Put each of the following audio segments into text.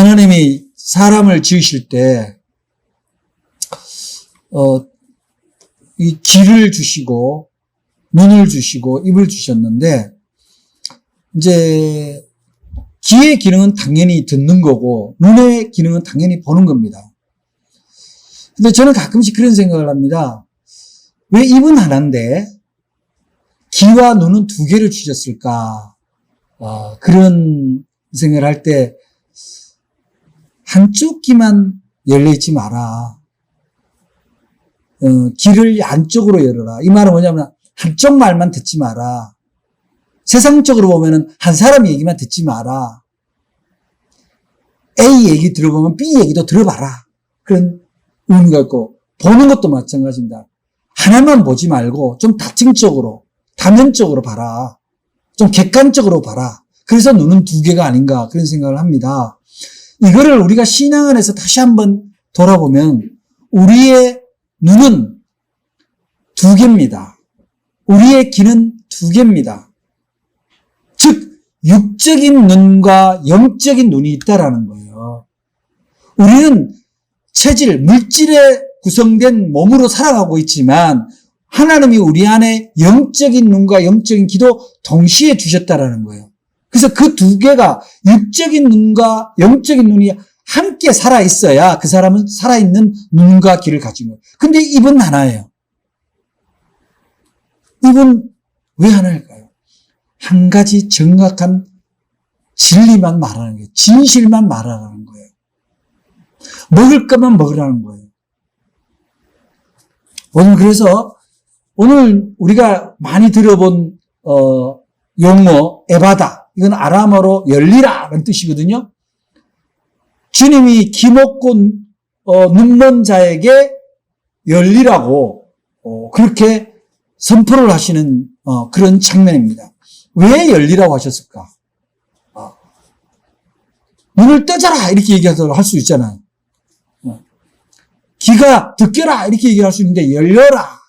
하나님이 사람을 지으실 때, 이 귀를 주시고, 눈을 주시고, 입을 주셨는데, 이제, 귀의 기능은 당연히 듣는 거고, 눈의 기능은 당연히 보는 겁니다. 근데 저는 가끔씩 그런 생각을 합니다. 왜 입은 하나인데, 귀와 눈은 두 개를 주셨을까? 그런 생각을 할 때, 한쪽 귀만 열려있지 마라. 귀를 안쪽으로 열어라. 이 말은 뭐냐면, 한쪽 말만 듣지 마라. 세상적으로 보면은 한 사람 얘기만 듣지 마라. A 얘기 들어보면 B 얘기도 들어봐라. 그런 의미가 있고, 보는 것도 마찬가지입니다. 하나만 보지 말고 좀 다층적으로, 다면적으로 봐라. 좀 객관적으로 봐라. 그래서 눈은 두 개가 아닌가 그런 생각을 합니다. 이거를 우리가 신앙 안에서 다시 한번 돌아보면 우리의 눈은 두 개입니다. 우리의 귀는 두 개입니다. 즉 육적인 눈과 영적인 눈이 있다라는 거예요. 우리는 체질, 물질에 구성된 몸으로 살아가고 있지만 하나님이 우리 안에 영적인 눈과 영적인 귀도 동시에 주셨다라는 거예요. 그래서 그 두 개가 육적인 눈과 영적인 눈이 함께 살아있어야 그 사람은 살아있는 눈과 귀를 가진 거예요. 근데 입은 하나예요. 입은 왜 하나일까요? 한 가지 정확한 진리만 말하는 거예요. 진실만 말하라는 거예요. 먹을 것만 먹으라는 거예요. 오늘 우리가 많이 들어본 용어 에바다. 이건 아람어로 열리라는 뜻이거든요. 주님이 귀 먹고 눈 먼 자에게 열리라고 그렇게 선포를 하시는 그런 장면입니다. 왜 열리라고 하셨을까? 눈을 떠져라 이렇게 얘기해서 할 수 있잖아요. 귀가 듣겨라 이렇게 얘기할 수 있는데 열려라.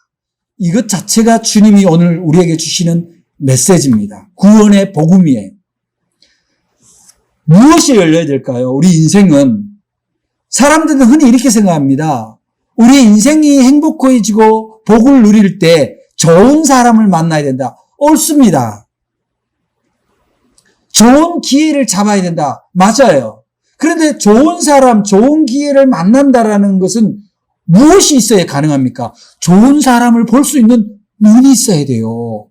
이것 자체가 주님이 오늘 우리에게 주시는 메시지입니다. 구원의 복음이에요. 무엇이 열려야 될까요? 우리 인생은 사람들은 흔히 이렇게 생각합니다. 우리 인생이 행복해지고 복을 누릴 때 좋은 사람을 만나야 된다. 옳습니다. 좋은 기회를 잡아야 된다. 맞아요. 그런데 좋은 사람, 좋은 기회를 만난다라는 것은 무엇이 있어야 가능합니까? 좋은 사람을 볼 수 있는 눈이 있어야 돼요.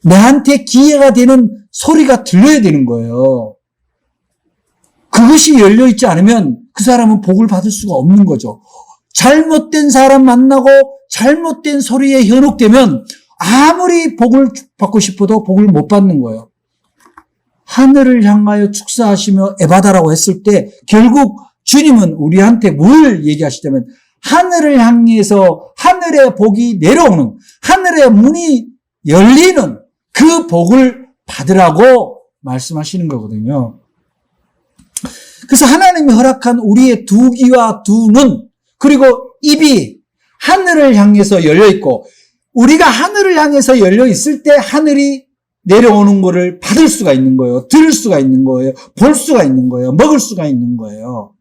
내한테 기회가 되는 소리가 들려야 되는 거예요. 그것이 열려있지 않으면 그 사람은 복을 받을 수가 없는 거죠. 잘못된 사람 만나고 잘못된 소리에 현혹되면 아무리 복을 받고 싶어도 복을 못 받는 거예요. 하늘을 향하여 축사하시며 에바다라고 했을 때 결국 주님은 우리한테 뭘 얘기하시냐면 하늘을 향해서 하늘의 복이 내려오는, 하늘의 문이 열리는 그 복을 받으라고 말씀하시는 거거든요. 그래서 하나님이 허락한 우리의 두 귀와 두 눈, 그리고 입이 하늘을 향해서 열려있고, 우리가 하늘을 향해서 열려있을 때 하늘이 내려오는 거를 받을 수가 있는 거예요. 들을 수가 있는 거예요. 볼 수가 있는 거예요. 먹을 수가 있는 거예요.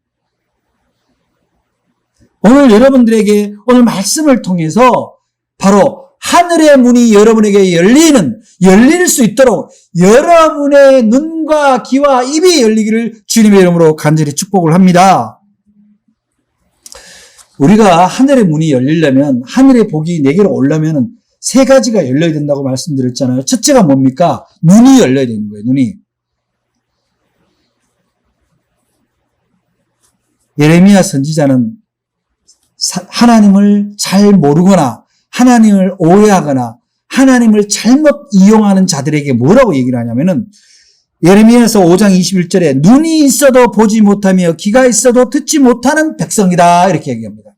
오늘 여러분들에게 오늘 말씀을 통해서 바로 하늘의 문이 여러분에게 열릴 수 있도록 여러분의 눈과 귀와 입이 열리기를 주님의 이름으로 간절히 축복을 합니다. 우리가 하늘의 문이 열리려면, 하늘의 복이 내게로 오려면 세 가지가 열려야 된다고 말씀드렸잖아요. 첫째가 뭡니까? 눈이 열려야 되는 거예요. 눈이. 예레미야 선지자는 하나님을 잘 모르거나 하나님을 오해하거나 하나님을 잘못 이용하는 자들에게 뭐라고 얘기를 하냐면은 예레미야서 5장 21절에 눈이 있어도 보지 못하며 귀가 있어도 듣지 못하는 백성이다 이렇게 얘기합니다.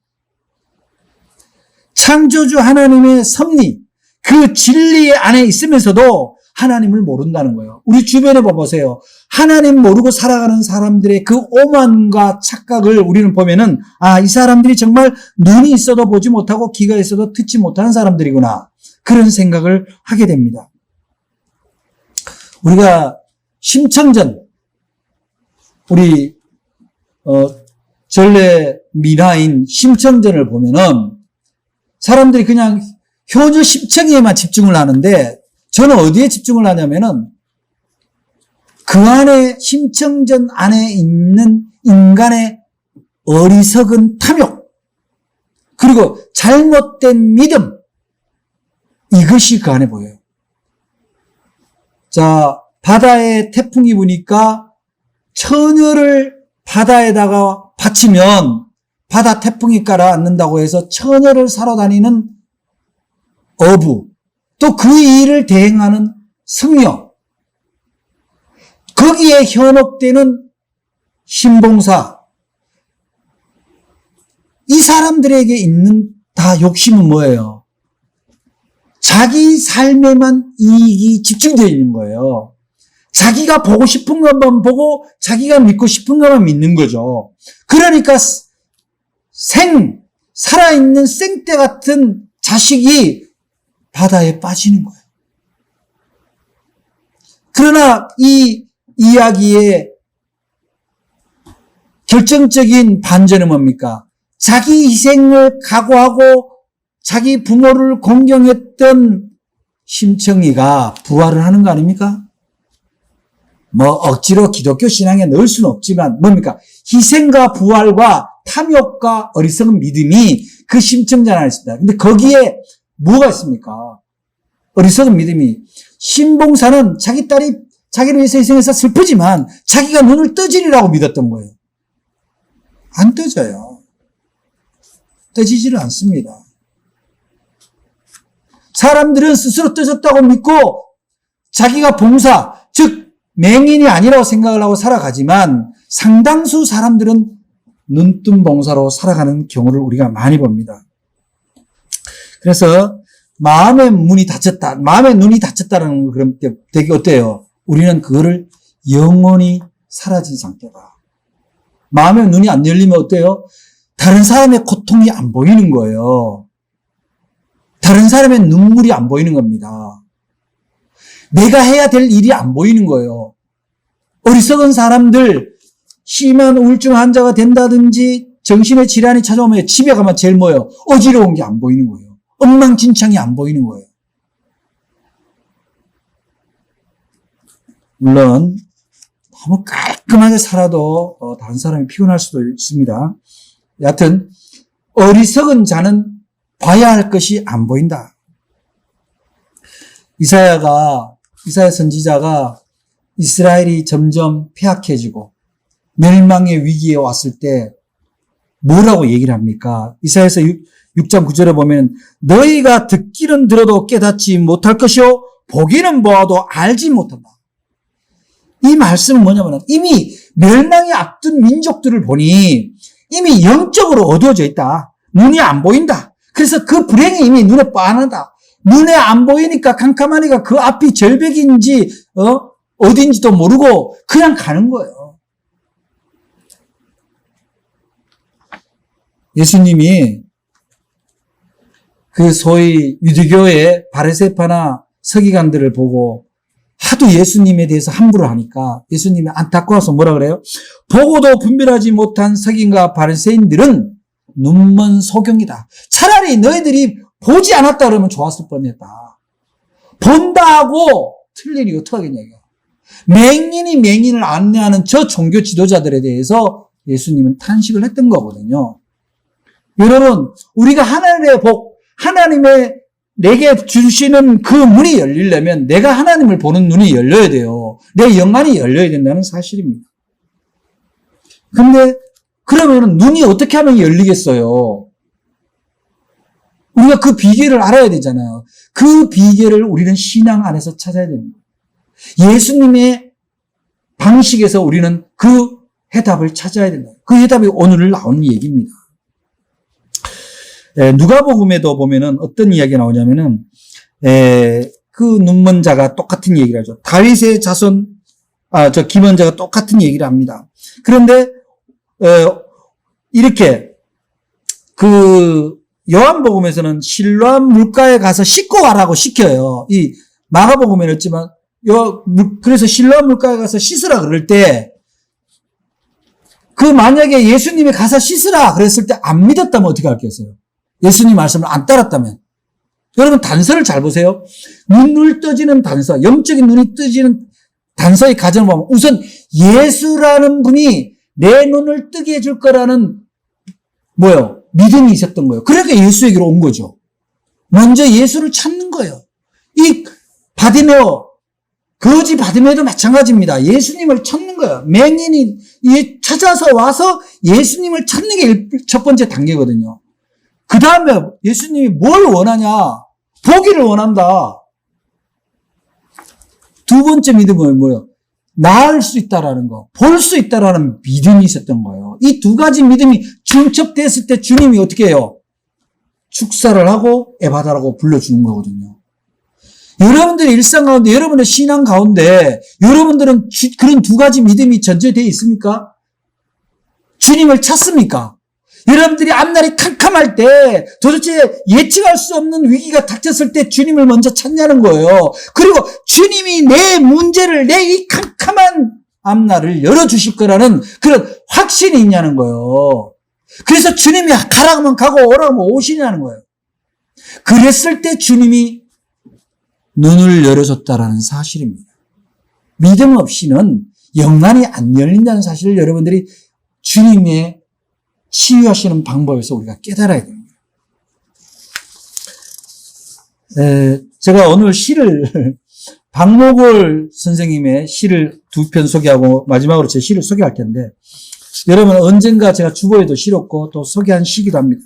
창조주 하나님의 섭리, 그 진리 안에 있으면서도 하나님을 모른다는 거예요. 우리 주변에 봐보세요. 하나님 모르고 살아가는 사람들의 그 오만과 착각을 우리는 보면은 이 사람들이 정말 눈이 있어도 보지 못하고 귀가 있어도 듣지 못하는 사람들이구나. 그런 생각을 하게 됩니다. 우리가 심청전, 우리 전래 민화인 심청전을 보면은 사람들이 그냥 효녀 심청에만 집중을 하는데 저는 어디에 집중을 하냐면은 그 안에 심청전 안에 있는 인간의 어리석은 탐욕 그리고 잘못된 믿음 이것이 그 안에 보여요. 자, 바다에 태풍이 부니까 처녀를 바다에다가 바치면 바다 태풍이 가라앉는다고 해서 처녀를 사러 다니는 어부 또 그 일을 대행하는 승려 거기에 현혹되는 신봉사 이 사람들에게 있는 다 욕심은 뭐예요? 자기 삶에만 이익이 집중되어 있는 거예요. 자기가 보고 싶은 것만 보고 자기가 믿고 싶은 것만 믿는 거죠. 그러니까 살아있는 생떼 같은 자식이 바다에 빠지는 거예요. 그러나 이 이야기의 결정적인 반전은 뭡니까? 자기 희생을 각오하고 자기 부모를 공경했던 심청이가 부활을 하는 거 아닙니까? 뭐 억지로 기독교 신앙에 넣을 수는 없지만 뭡니까? 희생과 부활과 탐욕과 어리석은 믿음이 그 심청전 안에 있습니다. 근데 거기에 뭐가 있습니까? 어리석은 믿음이 신봉사는 자기 딸이 자기를 위해서 희생해서 슬프지만 자기가 눈을 떠지리라고 믿었던 거예요. 안 떠져요. 떠지지를 않습니다. 사람들은 스스로 떠졌다고 믿고 자기가 봉사, 즉 맹인이 아니라고 생각을 하고 살아가지만 상당수 사람들은 눈뜬 봉사로 살아가는 경우를 우리가 많이 봅니다. 그래서 마음의 문이 닫혔다, 마음의 눈이 닫혔다는 그런 게 되게 어때요? 우리는 그거를 영원히 사라진 상태다. 마음의 눈이 안 열리면 어때요? 다른 사람의 고통이 안 보이는 거예요. 다른 사람의 눈물이 안 보이는 겁니다. 내가 해야 될 일이 안 보이는 거예요. 어리석은 사람들, 심한 우울증 환자가 된다든지 정신의 질환이 찾아오면 집에 가면 제일 뭐예요? 어지러운 게 안 보이는 거예요. 엉망진창이 안 보이는 거예요. 물론 너무 깔끔하게 살아도 다른 사람이 피곤할 수도 있습니다. 여하튼 어리석은 자는 봐야 할 것이 안 보인다. 이사야 선지자가 이스라엘이 점점 폐악해지고 멸망의 위기에 왔을 때 뭐라고 얘기를 합니까? 이사야서 6장 9절에 보면 너희가 듣기는 들어도 깨닫지 못할 것이요 보기는 보아도 알지 못한다. 이 말씀은 뭐냐면 이미 멸망이 앞둔 민족들을 보니 이미 영적으로 어두워져 있다. 눈이 안 보인다. 그래서 그 불행이 이미 눈에 뻔하다. 눈에 안 보이니까 캄캄하니까 그 앞이 절벽인지 어딘지도 모르고 그냥 가는 거예요. 예수님이 그 소위 유대교의 바리새파나 서기관들을 보고 하도 예수님에 대해서 함부로 하니까 예수님이 안타까워서 뭐라 그래요? 보고도 분별하지 못한 서기관과 바리새인들은 눈먼 소경이다. 차라리 너희들이 보지 않았다 그러면 좋았을 뻔했다. 본다 하고 틀리니 어떡하겠냐 이거. 맹인이 맹인을 안내하는 저 종교 지도자들에 대해서 예수님은 탄식을 했던 거거든요. 여러분, 우리가 하나님의 복, 하나님의 내게 주시는 그 문이 열리려면 내가 하나님을 보는 눈이 열려야 돼요. 내 영안이 열려야 된다는 사실입니다. 근데 그러면 눈이 어떻게 하면 열리겠어요? 우리가 그 비결을 알아야 되잖아요. 그 비결을 우리는 신앙 안에서 찾아야 됩니다. 예수님의 방식에서 우리는 그 해답을 찾아야 된다. 그 해답이 오늘 나오는 얘기입니다. 누가복음에도 보면은 어떤 이야기가 나오냐면은 그 눈먼 자가 똑같은 얘기를 하죠. 다윗의 자손 김원자가 똑같은 얘기를 합니다. 그런데 이렇게 그 요한복음에서는 실로암 물가에 가서 씻고 가라고 시켜요. 이 마가복음에는 없지만 그래서 실로암 물가에 가서 씻으라 그럴 때 만약에 예수님이 가서 씻으라 그랬을 때 안 믿었다면 어떻게 할겠어요? 예수님 말씀을 안 따랐다면. 여러분 단서를 잘 보세요. 눈을 떠지는 단서, 영적인 눈이 떠지는 단서의 과정을 보면 우선 예수라는 분이 내 눈을 뜨게 해줄 거라는 믿음이 있었던 거예요. 그러니까 예수에게로 온 거죠. 먼저 예수를 찾는 거예요. 이 바디메오, 거지 바디메오도 마찬가지입니다. 예수님을 찾는 거예요. 맹인이 찾아서 와서 예수님을 찾는 게 첫 번째 단계거든요. 그 다음에 예수님이 뭘 원하냐? 보기를 원한다. 두 번째 믿음은 뭐예요? 나을 수 있다라는 거, 볼 수 있다라는 믿음이 있었던 거예요. 이 두 가지 믿음이 중첩됐을 때 주님이 어떻게 해요? 축사를 하고 에바다라고 불러주는 거거든요. 여러분들의 일상 가운데, 여러분의 신앙 가운데 여러분들은 그런 두 가지 믿음이 전제되어 있습니까? 주님을 찾습니까? 여러분들이 앞날이 캄캄할 때 도대체 예측할 수 없는 위기가 닥쳤을 때 주님을 먼저 찾냐는 거예요. 그리고 주님이 내 문제를, 내 이 캄캄한 앞날을 열어주실 거라는 그런 확신이 있냐는 거예요. 그래서 주님이 가라고 하면 가고 오라고 하면 오시냐는 거예요. 그랬을 때 주님이 눈을 열어줬다라는 사실입니다. 믿음 없이는 영안이 안 열린다는 사실을 여러분들이 주님의 치유하시는 방법에서 우리가 깨달아야 됩니다. 제가 오늘 시를 박목월 선생님의 시를 두 편 소개하고 마지막으로 제 시를 소개할 텐데 여러분 언젠가 제가 주보에도 실었고 또 소개한 시기도 합니다.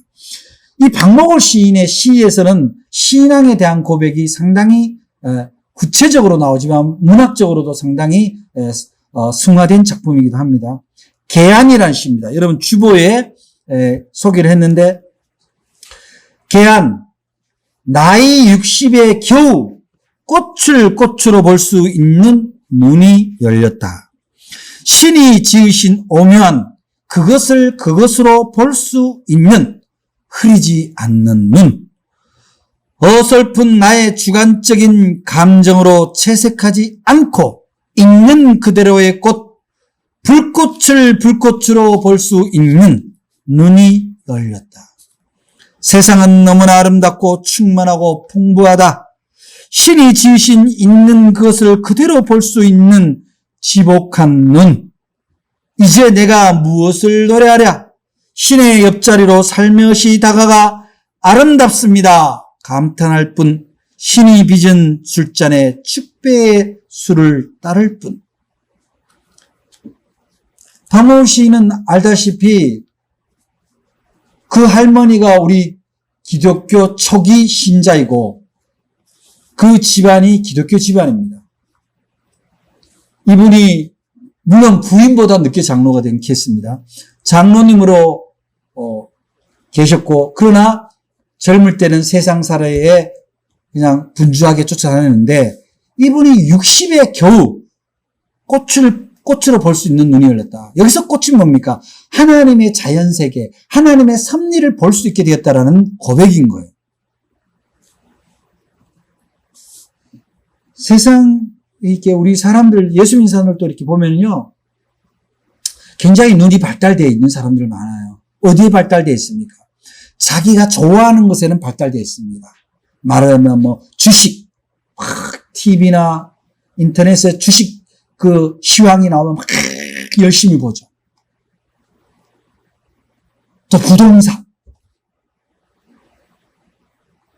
이 박목월 시인의 시에서는 신앙에 대한 고백이 상당히 구체적으로 나오지만 문학적으로도 상당히 승화된 작품이기도 합니다. 계안이라는 시입니다. 여러분 주보에 소개를 했는데 계안 나이 60에 겨우 꽃으로 볼 수 있는 눈이 열렸다. 신이 지으신 오묘한 그것으로 볼 수 있는 흐리지 않는 눈. 어설픈 나의 주관적인 감정으로 채색하지 않고 있는 그대로의 꽃, 불꽃으로 볼 수 있는 눈이 열렸다. 세상은 너무나 아름답고 충만하고 풍부하다. 신이 지으신 있는 그것을 그대로 볼 수 있는 지복한 눈. 이제 내가 무엇을 노래하랴? 신의 옆자리로 살며시 다가가 아름답습니다. 감탄할 뿐 신이 빚은 술잔에 축배의 술을 따를 뿐. 박목월 시인은 알다시피 그 할머니가 우리 기독교 초기 신자이고 그 집안이 기독교 집안입니다. 이분이 물론 부인보다 늦게 장로가 된 케이스입니다. 장로님으로 계셨고 그러나 젊을 때는 세상 사회에 그냥 분주하게 쫓아다녔는데 이분이 60에 겨우 꽃으로 볼 수 있는 눈이 열렸다. 여기서 꽃이 뭡니까? 하나님의 자연세계, 하나님의 섭리를 볼 수 있게 되었다라는 고백인 거예요. 세상 이렇게 우리 사람들, 예수 믿는 사람들도 이렇게 보면요, 굉장히 눈이 발달되어 있는 사람들 많아요. 어디에 발달되어 있습니까? 자기가 좋아하는 것에는 발달되어 있습니다. 말하면 주식, TV나 인터넷에 주식 시황이 나오면 막 열심히 보죠. 또 부동산,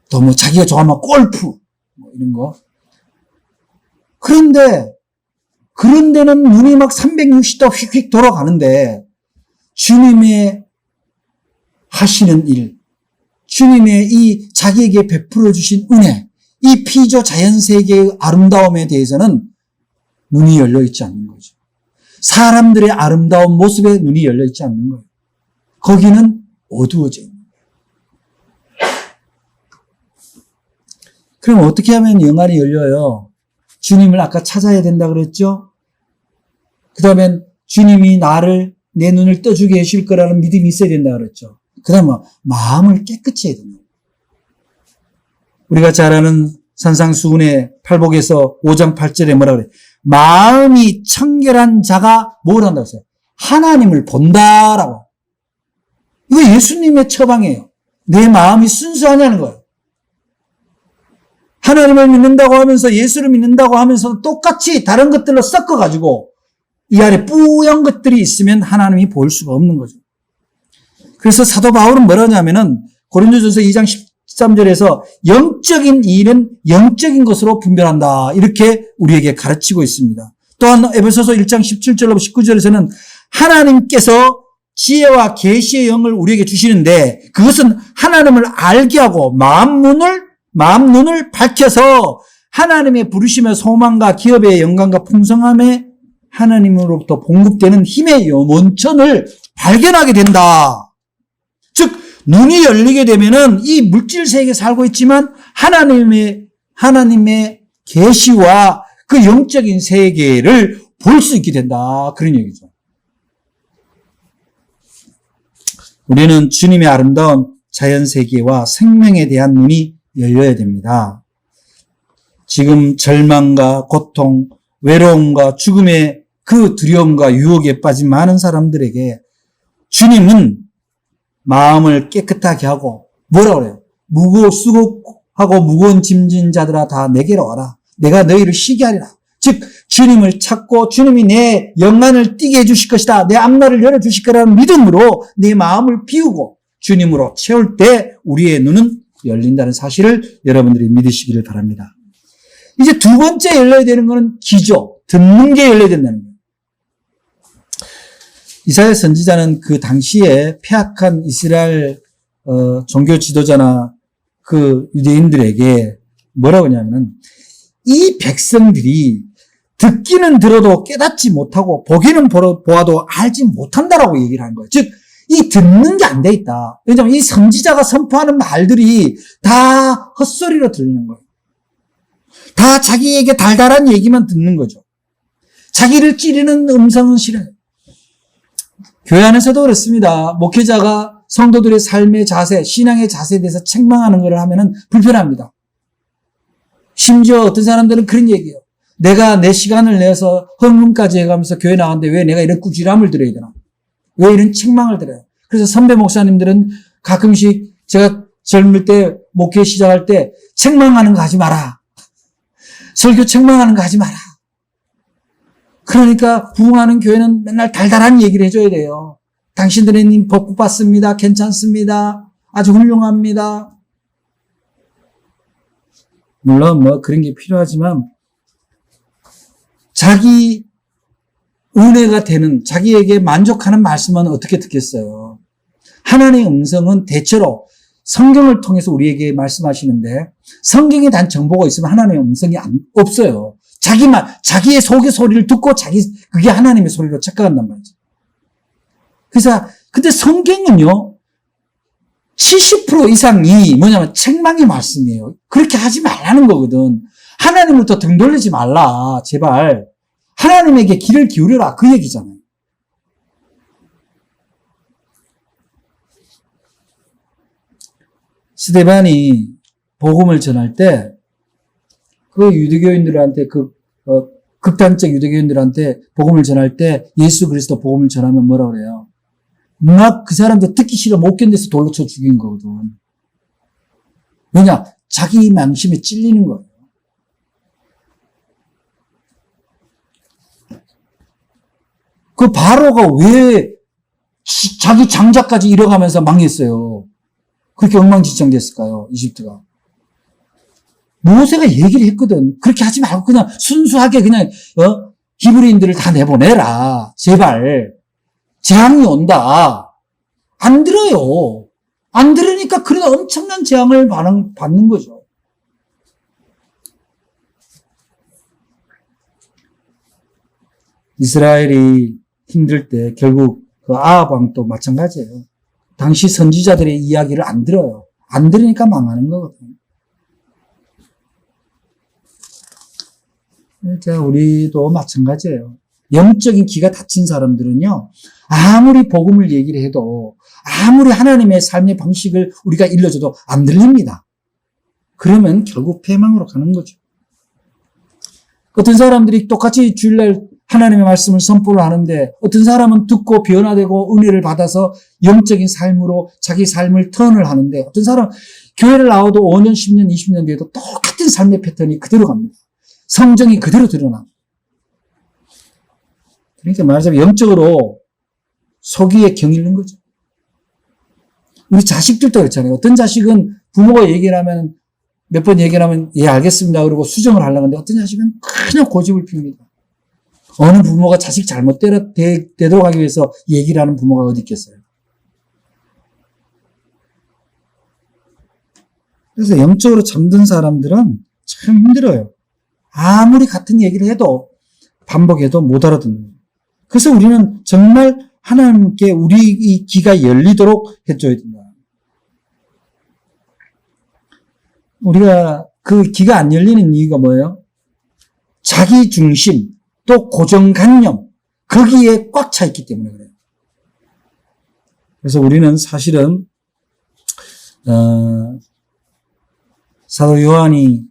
또 자기가 좋아하면 골프, 이런 거. 그런 데는 눈이 막 360도 휙휙 돌아가는데, 주님의 하시는 일, 주님의 이 자기에게 베풀어 주신 은혜, 이 피조 자연세계의 아름다움에 대해서는 눈이 열려 있지 않는 거죠. 사람들의 아름다운 모습에 눈이 열려 있지 않는 거예요. 거기는 어두워져 있는 거예요. 그럼 어떻게 하면 영안이 열려요? 주님을 아까 찾아야 된다 그랬죠? 그 다음엔 주님이 내 눈을 떠주게 해줄 거라는 믿음이 있어야 된다 그랬죠? 그 다음에 마음을 깨끗이 해야 됩니다. 우리가 잘 아는 산상수훈의 팔복에서 5장 8절에 뭐라 그래요? 마음이 청결한 자가 뭘 한다고 했어요? 하나님을 본다라고. 이거 예수님의 처방이에요. 내 마음이 순수하냐는 거예요. 하나님을 믿는다고 하면서 예수를 믿는다고 하면서 똑같이 다른 것들로 섞어가지고 이 안에 뿌연 것들이 있으면 하나님이 볼 수가 없는 거죠. 그래서 사도 바울은 뭐라 하냐면은 고린도전서 2장 13절에서 영적인 일은 영적인 것으로 분별한다. 이렇게 우리에게 가르치고 있습니다. 또한 에베소서 1장 17절로 19절에서는 하나님께서 지혜와 계시의 영을 우리에게 주시는데 그것은 하나님을 알게 하고 마음 눈을 밝혀서 하나님의 부르심의 소망과 기업의 영광과 풍성함에 하나님으로부터 공급되는 힘의 원천을 발견하게 된다. 즉 눈이 열리게 되면은 이 물질 세계에 살고 있지만 하나님의 계시와 그 영적인 세계를 볼 수 있게 된다. 그런 얘기죠. 우리는 주님의 아름다운 자연 세계와 생명에 대한 눈이 열려야 됩니다. 지금 절망과 고통, 외로움과 죽음의 그 두려움과 유혹에 빠진 많은 사람들에게 주님은 마음을 깨끗하게 하고 뭐라 그래요? 수고하고 무거운 짐진 자들아 다 내게로 와라. 내가 너희를 쉬게 하리라. 즉 주님을 찾고 주님이 내 영안을 띄게 해주실 것이다. 내 앞날을 열어주실 거라는 믿음으로 내 마음을 비우고 주님으로 채울 때 우리의 눈은 열린다는 사실을 여러분들이 믿으시기를 바랍니다. 이제 두 번째 열려야 되는 것은 귀죠. 듣는 게 열려야 된다는 거예요. 이사야 선지자는 그 당시에 폐악한 이스라엘 종교 지도자나 그 유대인들에게 뭐라고 하냐면 이 백성들이 듣기는 들어도 깨닫지 못하고 보기는 보아도 알지 못한다라고 얘기를 하는 거예요. 즉 이 듣는 게 안 돼 있다. 왜냐하면 이 선지자가 선포하는 말들이 다 헛소리로 들리는 거예요. 다 자기에게 달달한 얘기만 듣는 거죠. 자기를 찌르는 음성은 싫어요. 교회 안에서도 그렇습니다. 목회자가 성도들의 삶의 자세, 신앙의 자세에 대해서 책망하는 것을 하면은 불편합니다. 심지어 어떤 사람들은 그런 얘기예요. 내가 내 시간을 내서 헌금까지 해가면서 교회 나왔는데 왜 내가 이런 꾸지람을 들어야 되나? 왜 이런 책망을 들어요? 그래서 선배 목사님들은 가끔씩 제가 젊을 때 목회 시작할 때 책망하는 거 하지 마라. 설교 책망하는 거 하지 마라. 그러니까 부흥하는 교회는 맨날 달달한 얘기를 해줘야 돼요. 당신들은 복받 받습니다. 괜찮습니다. 아주 훌륭합니다. 물론 뭐 그런 게 필요하지만 자기 은혜가 되는 자기에게 만족하는 말씀은 어떻게 듣겠어요? 하나님의 음성은 대체로 성경을 통해서 우리에게 말씀하시는데 성경에 대한 정보가 있으면 하나님의 음성이 없어요. 자기의 속의 소리를 듣고 그게 하나님의 소리로 착각한단 말이죠. 그래서 근데 성경은요 70% 이상이 뭐냐면 책망의 말씀이에요. 그렇게 하지 말라는 거거든. 하나님부터 등 돌리지 말라 제발. 하나님에게 귀를 기울여라 그 얘기잖아요. 스데반이 복음을 전할 때 그 유대교인들한테 극단적 유대교인들한테 복음을 전할 때 예수 그리스도 복음을 전하면 뭐라 그래요? 막 그 사람들 듣기 싫어 못 견뎌서 돌로 쳐 죽인 거거든. 왜냐? 자기 망심에 찔리는 거예요. 그 바로가 왜 자기 장자까지 잃어가면서 망했어요? 그렇게 엉망진창 됐을까요? 이집트가. 모세가 얘기를 했거든. 그렇게 하지 말고 그냥 순수하게 그냥 히브리인들을 다 내보내라. 제발. 재앙이 온다. 안 들어요. 안 들으니까 그런 엄청난 재앙을 받는 거죠. 이스라엘이 힘들 때 결국 그 아합 왕도 마찬가지예요. 당시 선지자들의 이야기를 안 들어요. 안 들으니까 망하는 거거든요. 자, 우리도 마찬가지예요. 영적인 기가 닫힌 사람들은요, 아무리 복음을 얘기를 해도, 아무리 하나님의 삶의 방식을 우리가 일러줘도 안 들립니다. 그러면 결국 패망으로 가는 거죠. 어떤 사람들이 똑같이 주일날 하나님의 말씀을 선포를 하는데 어떤 사람은 듣고 변화되고 은혜를 받아서 영적인 삶으로 자기 삶을 턴을 하는데 어떤 사람은 교회를 나와도 5년, 10년, 20년 뒤에도 똑같은 삶의 패턴이 그대로 갑니다. 성정이 그대로 드러나. 그러니까 말하자면 영적으로 속이에 경일는 거죠. 우리 자식들도 그렇잖아요. 어떤 자식은 부모가 얘기를 하면 몇 번 얘기를 하면 예 알겠습니다 그러고 수정을 하려고 하는데 어떤 자식은 그냥 고집을 핍니다. 어느 부모가 자식 잘못되도록 하기 위해서 얘기를 하는 부모가 어디 있겠어요. 그래서 영적으로 잠든 사람들은 참 힘들어요. 아무리 같은 얘기를 해도 반복해도 못 알아듣는 거예요. 그래서 우리는 정말 하나님께 우리 이 귀가 열리도록 해줘야 된다. 우리가 그 귀가 안 열리는 이유가 뭐예요? 자기 중심, 또 고정관념, 거기에 꽉 차 있기 때문에 그래요. 그래서 우리는 사실은 사도 요한이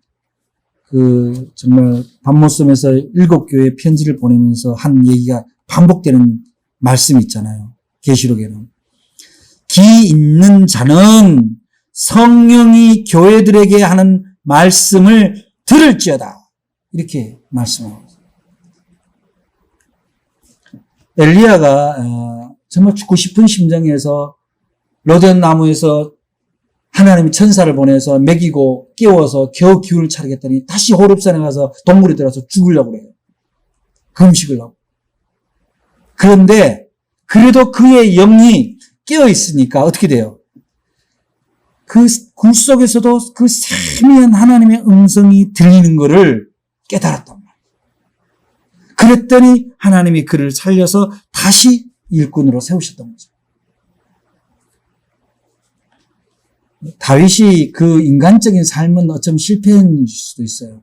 정말 밤모섬에서 7교회에 편지를 보내면서 한 얘기가 반복되는 말씀이 있잖아요. 계시록에는. 귀 있는 자는 성령이 교회들에게 하는 말씀을 들을지어다. 이렇게 말씀하고 있어요. 엘리야가 정말 죽고 싶은 심정에서 로덴 나무에서 하나님이 천사를 보내서 먹이고 깨워서 겨우 기운을 차리겠다니 다시 호렙산에 가서 동굴에 들어가서 죽으려고 그래요. 금식을 하고. 그런데 그래도 그의 영이 깨어 있으니까 어떻게 돼요? 그 굴 속에서도 그 세미한 하나님의 음성이 들리는 것을 깨달았단 말이에요. 그랬더니 하나님이 그를 살려서 다시 일꾼으로 세우셨던 거죠. 다윗이 그 인간적인 삶은 어쩌면 실패한 수도 있어요.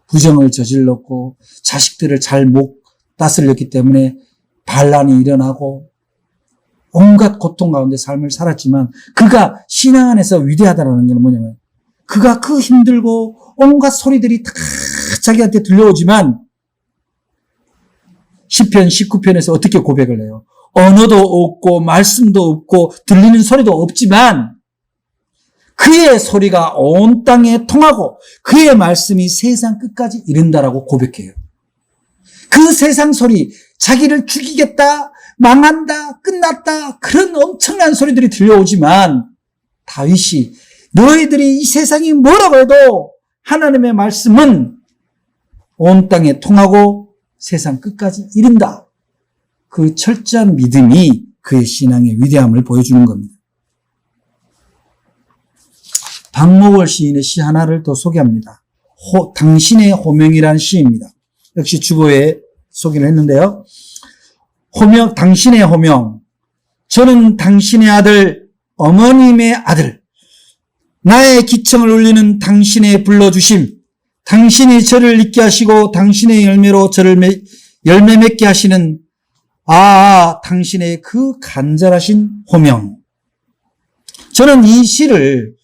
부정을 저질렀고 자식들을 잘 못 다스렸기 때문에 반란이 일어나고 온갖 고통 가운데 삶을 살았지만 그가 신앙 안에서 위대하다는 건 뭐냐면 그가 그 힘들고 온갖 소리들이 다 자기한테 들려오지만 시편 19편에서 어떻게 고백을 해요? 언어도 없고 말씀도 없고 들리는 소리도 없지만 그의 소리가 온 땅에 통하고 그의 말씀이 세상 끝까지 이른다라고 고백해요. 그 세상 소리, 자기를 죽이겠다, 망한다, 끝났다 그런 엄청난 소리들이 들려오지만 다윗이 너희들이 이 세상이 뭐라고 해도 하나님의 말씀은 온 땅에 통하고 세상 끝까지 이른다. 그 철저한 믿음이 그의 신앙의 위대함을 보여주는 겁니다. 박목월 시인의 시 하나를 더 소개합니다. 당신의 호명이라는 시입니다. 역시 주보에 소개를 했는데요. 당신의 호명. 저는 당신의 아들, 어머님의 아들. 나의 기청을 울리는 당신의 불러주심. 당신이 저를 잊게 하시고 당신의 열매로 저를 열매 맺게 하시는 당신의 그 간절하신 호명. 저는 이 시를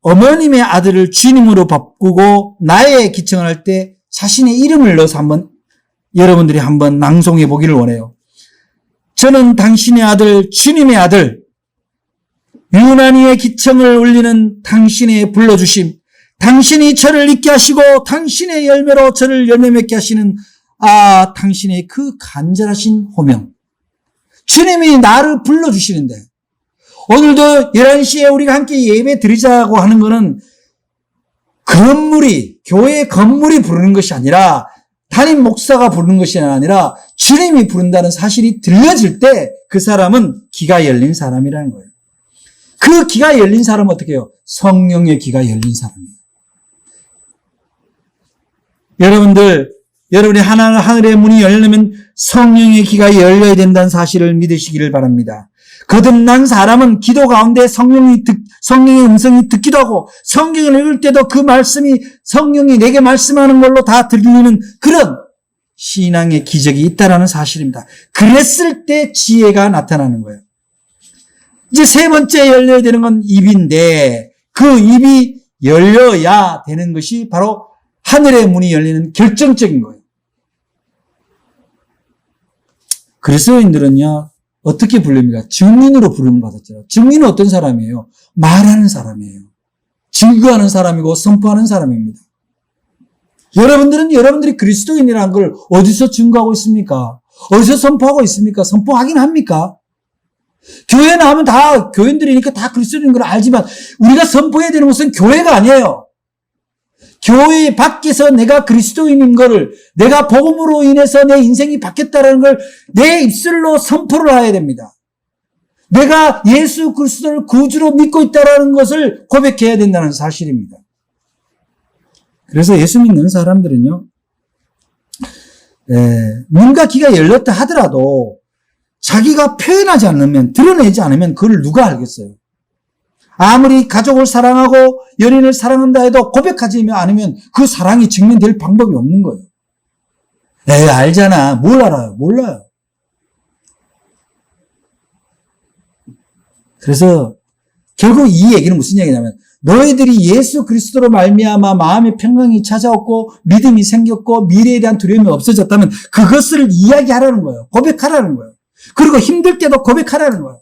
어머님의 아들을 주님으로 바꾸고 나의 기청을 할 때 자신의 이름을 넣어서 여러분들이 한번 낭송해 보기를 원해요. 저는 당신의 아들, 주님의 아들, 유난히의 기청을 울리는 당신의 불러주심, 당신이 저를 잊게 하시고 당신의 열매로 저를 열매 맺게 하시는 당신의 그 간절하신 호명. 주님이 나를 불러주시는데 오늘도 11시에 우리가 함께 예배 드리자고 하는 것은 교회 건물이 부르는 것이 아니라 담임 목사가 부르는 것이 아니라 주님이 부른다는 사실이 들려질 때 그 사람은 귀가 열린 사람이라는 거예요. 그 귀가 열린 사람은 어떻게 해요? 성령의 귀가 열린 사람이에요. 여러분이 하늘의 문이 열리면 성령의 귀가 열려야 된다는 사실을 믿으시기를 바랍니다. 거듭난 사람은 기도 가운데 성령의 음성이 듣기도 하고 성경을 읽을 때도 그 말씀이 성령이 내게 말씀하는 걸로 다 들리는 그런 신앙의 기적이 있다는 사실입니다. 그랬을 때 지혜가 나타나는 거예요. 이제 세 번째 열려야 되는 건 입인데 그 입이 열려야 되는 것이 바로 하늘의 문이 열리는 결정적인 거예요. 그리스도인들은요, 어떻게 불립니까? 증인으로 부름을 받았잖아요. 증인은 어떤 사람이에요? 말하는 사람이에요. 증거하는 사람이고 선포하는 사람입니다. 여러분들은 여러분들이 그리스도인이라는 걸 어디서 증거하고 있습니까? 어디서 선포하고 있습니까? 선포하긴 합니까? 교회 나오면 다 교인들이니까 다 그리스도인인 걸 알지만 우리가 선포해야 되는 것은 교회가 아니에요. 교회 밖에서 내가 그리스도인인 거를, 내가 복음으로 인해서 내 인생이 바뀌었다는 걸 내 입술로 선포를 해야 됩니다. 내가 예수 그리스도를 구주로 믿고 있다는 것을 고백해야 된다는 사실입니다. 그래서 예수 믿는 사람들은요, 눈과 귀가 열렸다 하더라도 자기가 표현하지 않으면, 드러내지 않으면 그걸 누가 알겠어요? 아무리 가족을 사랑하고 연인을 사랑한다 해도 고백하지 않으면 그 사랑이 증명될 방법이 없는 거예요. 알잖아. 뭘 알아요? 몰라요. 그래서 결국 이 얘기는 무슨 얘기냐면, 너희들이 예수 그리스도로 말미암아 마음의 평강이 찾아왔고 믿음이 생겼고 미래에 대한 두려움이 없어졌다면 그것을 이야기하라는 거예요. 고백하라는 거예요. 그리고 힘들 때도 고백하라는 거예요.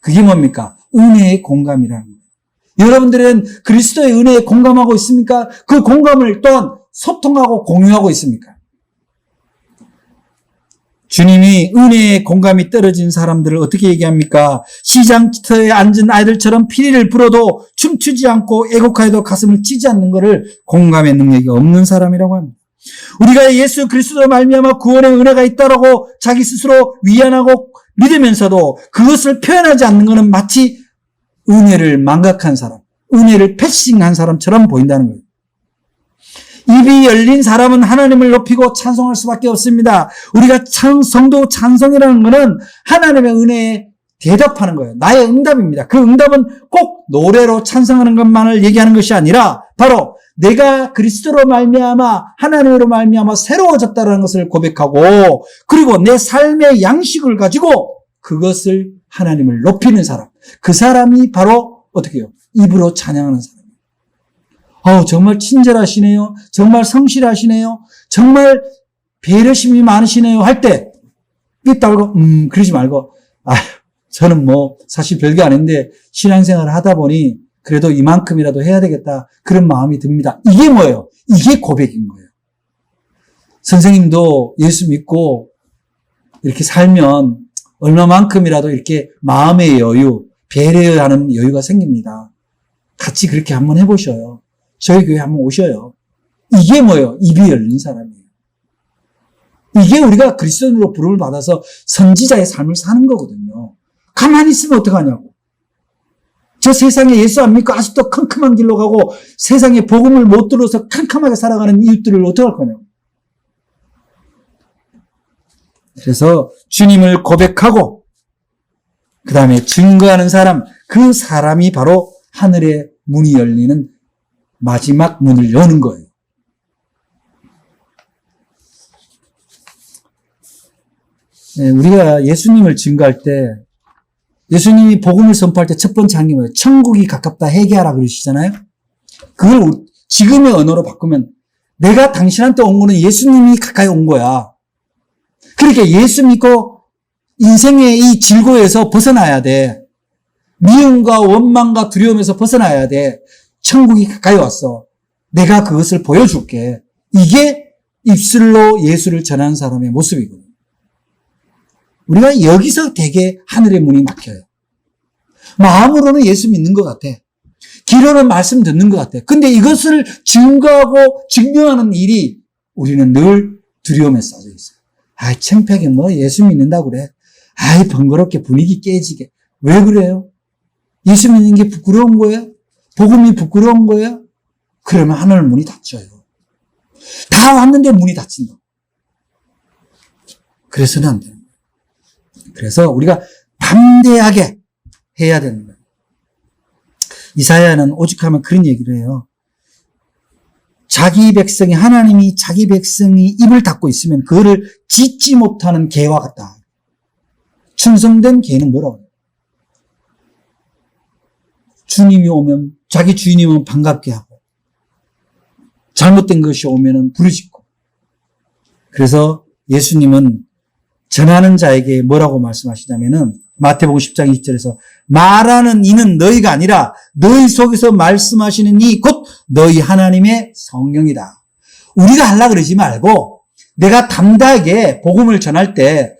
그게 뭡니까? 은혜의 공감이라는 거예요. 여러분들은 그리스도의 은혜에 공감하고 있습니까? 그 공감을 또한 소통하고 공유하고 있습니까? 주님이 은혜의 공감이 떨어진 사람들을 어떻게 얘기합니까? 시장터에 앉은 아이들처럼 피리를 불어도 춤추지 않고 애곡하여도 가슴을 찌지 않는 것을 공감의 능력이 없는 사람이라고 합니다. 우리가 예수 그리스도로 말미암아 구원의 은혜가 있다라고 자기 스스로 위안하고 믿으면서도 그것을 표현하지 않는 것은 마치 은혜를 망각한 사람, 은혜를 패싱한 사람처럼 보인다는 거예요. 입이 열린 사람은 하나님을 높이고 찬송할 수밖에 없습니다. 우리가 성도 찬송이라는 것은 하나님의 은혜에 대답하는 거예요. 나의 응답입니다. 그 응답은 꼭 노래로 찬송하는 것만을 얘기하는 것이 아니라 바로 내가 그리스도로 말미암아 하나님으로 말미암아 새로워졌다는 것을 고백하고 그리고 내 삶의 양식을 가지고 그것을 하나님을 높이는 사람. 그 사람이 바로 어떻게 해요? 입으로 찬양하는 사람. 정말 친절하시네요. 정말 성실하시네요. 정말 배려심이 많으시네요. 할 때, 입 달고, 그러지 말고, 저는 사실 별게 아닌데, 신앙생활을 하다 보니, 그래도 이만큼이라도 해야 되겠다. 그런 마음이 듭니다. 이게 뭐예요? 이게 고백인 거예요. 선생님도 예수 믿고, 이렇게 살면, 얼마만큼이라도 이렇게 마음의 여유, 배려하는 여유가 생깁니다. 같이 그렇게 한번 해보셔요. 저희 교회 한번 오셔요. 이게 뭐예요? 입이 열린 사람이에요. 이게 우리가 그리스도인으로 부름을 받아서 선지자의 삶을 사는 거거든요. 가만히 있으면 어떡하냐고. 저 세상에 예수 안 믿고 아직도 컴컴한 길로 가고 세상에 복음을 못 들어서 캄캄하게 살아가는 이웃들을 어떡할 거냐고. 그래서 주님을 고백하고 그 다음에 증거하는 사람, 그 사람이 바로 하늘의 문이 열리는 마지막 문을 여는 거예요. 우리가 예수님을 증거할 때, 예수님이 복음을 선포할 때 첫 번째 한 게 뭐예요? 천국이 가깝다 회개하라 그러시잖아요. 그걸 지금의 언어로 바꾸면 내가 당신한테 온 거는 예수님이 가까이 온 거야. 그러니까 예수 믿고 인생의 이 질고에서 벗어나야 돼. 미움과 원망과 두려움에서 벗어나야 돼. 천국이 가까이 왔어. 내가 그것을 보여줄게. 이게 입술로 예수를 전하는 사람의 모습이거든요. 우리가 여기서 되게 하늘의 문이 막혀요. 마음으로는 예수 믿는 것 같아. 귀로는 말씀 듣는 것 같아. 근데 이것을 증거하고 증명하는 일이 우리는 늘 두려움에 쌓여 있어요. 창피하게 예수 믿는다고 그래. 번거롭게 분위기 깨지게. 왜 그래요? 예수 믿는 게 부끄러운 거예요? 복음이 부끄러운 거예요? 그러면 하늘 문이 닫혀요. 다 왔는데 문이 닫힌다. 그래서는 안 돼요. 그래서 우리가 담대하게 해야 되는 거예요. 이사야는 오죽하면 그런 얘기를 해요. 하나님이 자기 백성이 입을 닫고 있으면 그거를 짓지 못하는 개와 같다. 충성된 개는 뭐라고 해요? 주님이 오면, 자기 주인이 오면 반갑게 하고, 잘못된 것이 오면은 부르짖고. 그래서 예수님은 전하는 자에게 뭐라고 말씀하시냐면은 마태복음 10장 20절에서 말하는 이는 너희가 아니라 너희 속에서 말씀하시는 이 곧 너희 하나님의 성령이다. 우리가 하려고 그러지 말고 내가 담대하게 복음을 전할 때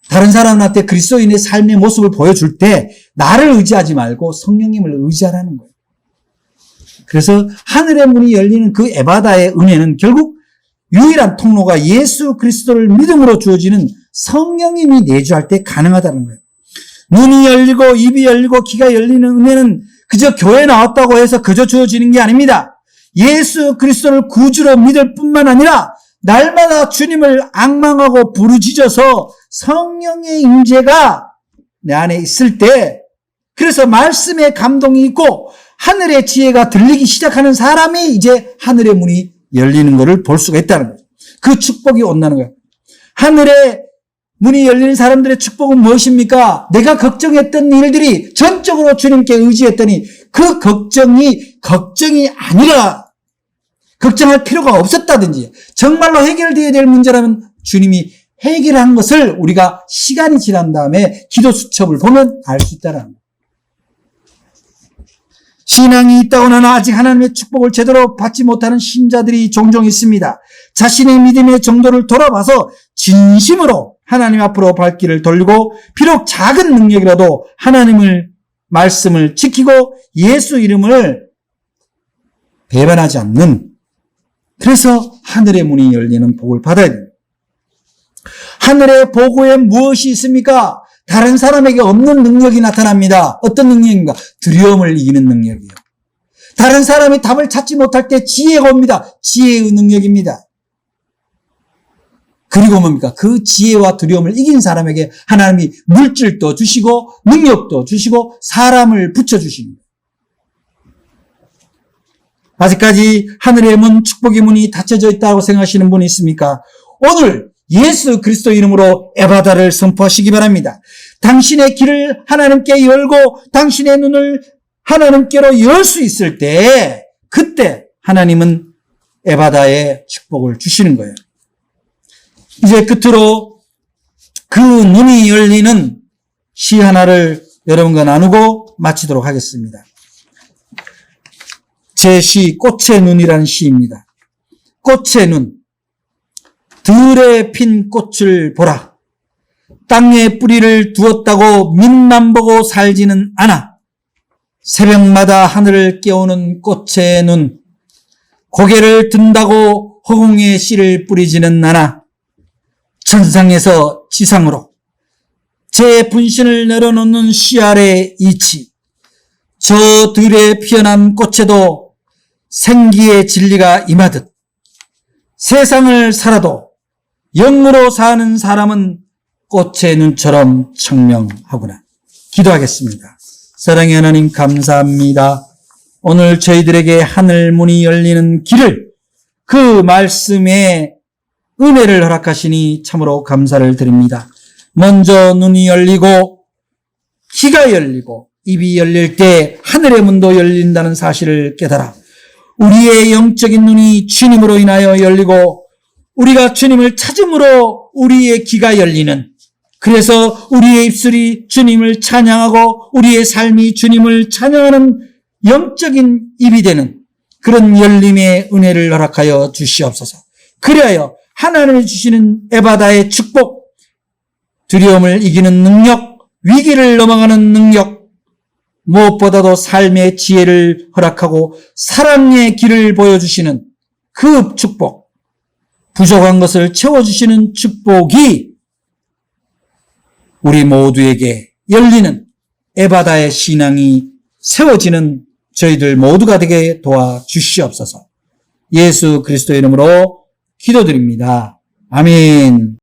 다른 사람한테 그리스도인의 삶의 모습을 보여줄 때 나를 의지하지 말고 성령님을 의지하라는 거예요. 그래서 하늘의 문이 열리는 그 에바다의 은혜는 결국 유일한 통로가 예수 그리스도를 믿음으로 주어지는 성령님이 내주할 때 가능하다는 거예요. 눈이 열리고 입이 열리고 귀가 열리는 은혜는 그저 교회에 나왔다고 해서 그저 주어지는 게 아닙니다. 예수 그리스도를 구주로 믿을 뿐만 아니라 날마다 주님을 앙망하고 부르짖어서 성령의 임재가 내 안에 있을 때, 그래서 말씀에 감동이 있고 하늘의 지혜가 들리기 시작하는 사람이 이제 하늘의 문이 열리는 것을 볼 수가 있다는 거예요. 그 축복이 온다는 거예요. 하늘의 문이 열리는 사람들의 축복은 무엇입니까? 내가 걱정했던 일들이 전적으로 주님께 의지했더니 그 걱정이 아니라 걱정할 필요가 없었다든지 정말로 해결되어야 될 문제라면 주님이 해결한 것을 우리가 시간이 지난 다음에 기도 수첩을 보면 알 수 있다는 거예요. 신앙이 있다고나 아직 하나님의 축복을 제대로 받지 못하는 신자들이 종종 있습니다. 자신의 믿음의 정도를 돌아봐서 진심으로 하나님 앞으로 발길을 돌리고 비록 작은 능력이라도 하나님의 말씀을 지키고 예수 이름을 배반하지 않는, 그래서 하늘의 문이 열리는 복을 받아야 됩니다. 하늘의 보고에 무엇이 있습니까? 다른 사람에게 없는 능력이 나타납니다. 어떤 능력인가? 두려움을 이기는 능력이에요. 다른 사람이 답을 찾지 못할 때 지혜가 옵니다. 지혜의 능력입니다. 그리고 뭡니까? 그 지혜와 두려움을 이긴 사람에게 하나님이 물질도 주시고 능력도 주시고 사람을 붙여주십니다. 아직까지 하늘의 문, 축복의 문이 닫혀져 있다고 생각하시는 분이 있습니까? 오늘 예수 그리스도 이름으로 에바다를 선포하시기 바랍니다. 당신의 길을 하나님께 열고 당신의 눈을 하나님께로 열 수 있을 때, 그때 하나님은 에바다의 축복을 주시는 거예요. 이제 끝으로 그 문이 열리는 시 하나를 여러분과 나누고 마치도록 하겠습니다. 제 시 꽃의 눈이라는 시입니다. 꽃의 눈. 들에 핀 꽃을 보라. 땅에 뿌리를 두었다고 밑만 보고 살지는 않아. 새벽마다 하늘을 깨우는 꽃의 눈. 고개를 든다고 허공에 씨를 뿌리지는 않아. 천상에서 지상으로 제 분신을 내려놓는 씨 아래 이치. 저 들에 피어난 꽃에도 생기의 진리가 임하듯 세상을 살아도 영으로 사는 사람은 꽃의 눈처럼 청명하구나. 기도하겠습니다. 사랑의 하나님 감사합니다. 오늘 저희들에게 하늘 문이 열리는 길을, 그 말씀에 은혜를 허락하시니 참으로 감사를 드립니다. 먼저 눈이 열리고 귀가 열리고 입이 열릴 때 하늘의 문도 열린다는 사실을 깨달아 우리의 영적인 눈이 주님으로 인하여 열리고 우리가 주님을 찾음으로 우리의 귀가 열리는, 그래서 우리의 입술이 주님을 찬양하고 우리의 삶이 주님을 찬양하는 영적인 입이 되는 그런 열림의 은혜를 허락하여 주시옵소서. 그리하여 하나님이 주시는 에바다의 축복, 두려움을 이기는 능력, 위기를 넘어가는 능력, 무엇보다도 삶의 지혜를 허락하고 사랑의 길을 보여주시는 그 축복, 부족한 것을 채워주시는 축복이 우리 모두에게 열리는 에바다의 신앙이 세워지는 저희들 모두가 되게 도와주시옵소서. 예수 그리스도의 이름으로 기도드립니다. 아멘.